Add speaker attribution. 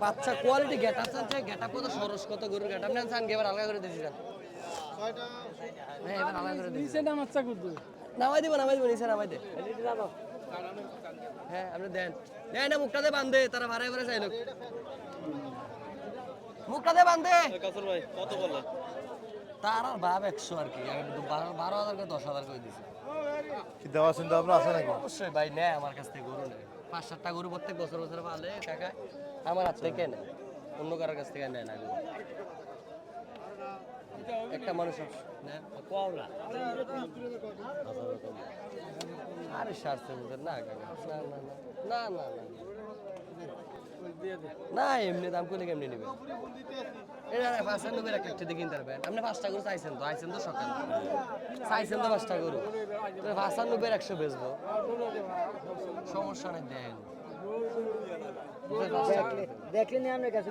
Speaker 1: বাচ্চা কোয়ালিটি গেটা আছে গেটা কত সরস কত গরুর গেটা আপনি আনছেন এবার আলাদা করে দিয়েছি হ্যাঁ এবার আলাদা করে দিয়েছি নামাই দিব নিচে নামাই দে হ্যাঁ আপনি দেন দেন না মুখটাতে বাঁধে তারা ভাড়া ভাড়া চাইল মুখটাতে বাঁধে
Speaker 2: কাসর ভাই কত বলে
Speaker 1: তার আর ভাব 100 আর কি 12,000 করে 10,000 করে দিয়েছে
Speaker 3: কি দেওয়া চিন্তা ভাবনা আছে নাকি?
Speaker 1: অবশ্যই ভাই নেয় আমার কাছ থেকে গরু নেয় 5-7টা গরু প্রত্যেক বছর বছর পালে কাকা আমার হাত থেকে নেয় অন্য কারোর কাছ থেকে নেয় না গরু একটা মানুষ নেয় কোয়ালা আরে সারছে বুঝেন না কাকা না না না না না এমনি দাম করলে কেমনি নেবে এটা 95 একটা দিয়ে কিনতে পারবেন আপনি 5টা গরু চাইছেন তো সকালে চাইছেন তো 5টা গরু 95 100 বেচবো সমস্যা নেই দেন
Speaker 4: দেখলেন আমার কাছে